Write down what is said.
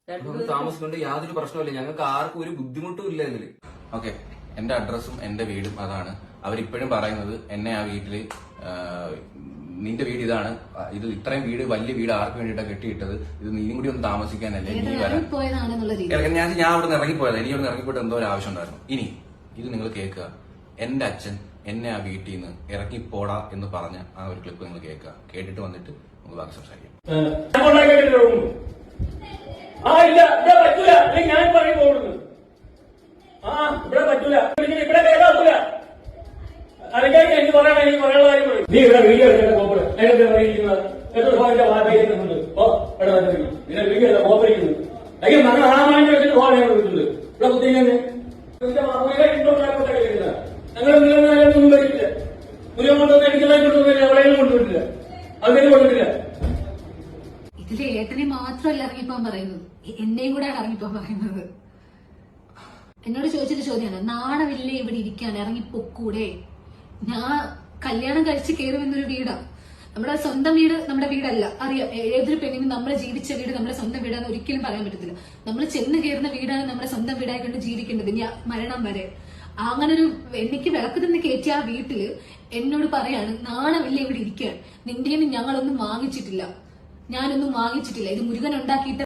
താമസിക്കുന്നത്. താമസിക്കൊണ്ട് യാതൊരു പ്രശ്നമില്ല, ഞങ്ങൾക്ക് ആർക്കും ഒരു ബുദ്ധിമുട്ടും ഇല്ല ഇതില്. ഓക്കെ, എന്റെ അഡ്രസ്സും എന്റെ വീടും അതാണ്. അവരിപ്പോഴും പറയുന്നത് എന്നെ ആ വീട്ടില് നിന്റെ വീട് ഇതാണ്, ഇത് ഇത്രയും വീട് വലിയ വീട് ആർക്ക് വേണ്ടിയിട്ടാണ് കെട്ടിയിട്ടത്, ഇത് നീയും കൂടി ഒന്ന് താമസിക്കാനല്ലേ നീ വരാൻ. ഞാൻ അവിടെ നിന്ന് ഇറങ്ങിപ്പോയത്, എനിക്ക് അവിടെ നിന്ന് ഇറങ്ങിപ്പോയിട്ട് എന്തോ ഒരു ആവശ്യം ഉണ്ടായിരുന്നു. ഇനി ഇത് നിങ്ങൾ കേൾക്കുക, എന്റെ അച്ഛൻ എന്നെ ആ വീട്ടിൽ നിന്ന് ഇറങ്ങിപ്പോടാ എന്ന് പറഞ്ഞ ആ ഒരു ക്ലിപ്പ് നിങ്ങൾ കേൾക്കുക. കേട്ടിട്ട് വന്നിട്ട് നമുക്ക് ബാക്കി സംസാരിക്കാം. ഞാൻ പറയുമ്പോ ഇവിടെ പറ്റൂല, ഇവിടെ കേൾക്കൂല. അല്ലെങ്കിൽ എനിക്ക് പറയണം, എനിക്ക് പറയാനുള്ള കാര്യം പറയും. നീ ഇവിടെ വീഡിയോ എടുക്കുന്ന കോപ്പർ നേരത്തെ അറിയിക്കുന്നത് എത്ര ഫോണിന്റെ വാർത്തയുണ്ട്. ഓ ഇവിടെ വന്നിരിക്കും, നിന്റെ വീഡിയോ അല്ല കോപ്പറിക്കുന്നത്. അയ്യോ നമ്മൾ ആമാൻ്റെ വെച്ചിട്ട് ഫോൺ ഞങ്ങൾ വിളിക്കുന്നത്. ഇവിടെ കുത്തിങ്ങനെ ഞങ്ങൾ നിലനിന്നും വരില്ല. മുരുകൻ കൊണ്ടുവന്ന് എനിക്കെല്ലാം കൊണ്ടുവന്നില്ല, എവിടെയും കൊണ്ടുവരില്ല, അങ്ങനെ കൊണ്ടിട്ടില്ല. ഇതില് ഏട്ടനെ മാത്രമല്ല ഇറങ്ങിപ്പോൻ പറയുന്നത്, എന്നെയും കൂടെ ഇറങ്ങിപ്പോൻ പറയുന്നത്. എന്നോട് ചോദിച്ചൊരു ചോദ്യമാണ്, നാണമില്ലേ ഇവിടെ ഇരിക്കാൻ, ഇറങ്ങിപ്പൊക്കൂടെ? ഞാൻ കല്യാണം കഴിച്ച് കയറുമെന്നൊരു വീടാ, നമ്മുടെ സ്വന്തം വീട് നമ്മുടെ വീടല്ല, അറിയാം. ഏതൊരു പെണ്ണിനും നമ്മളെ ജീവിച്ച വീട് നമ്മുടെ സ്വന്തം വീടാന്ന് ഒരിക്കലും പറയാൻ പറ്റത്തില്ല. നമ്മൾ ചെന്ന് കയറുന്ന വീടാണ് നമ്മുടെ സ്വന്തം വീടായി കൊണ്ട് ജീവിക്കേണ്ടത് മരണം വരെ. അങ്ങനൊരു എനിക്ക് വിളക്ക് തന്നെ കയറ്റിയ ആ വീട്ടില് എന്നോട് പറയാണ്, നാണമില്ല ഇവിടെ ഇരിക്കാൻ, നിന്റെ ഞങ്ങളൊന്നും വാങ്ങിച്ചിട്ടില്ല, ഞാനൊന്നും വാങ്ങിച്ചിട്ടില്ല, ഇത് മുരുകൻ ഉണ്ടാക്കിയിട്ട്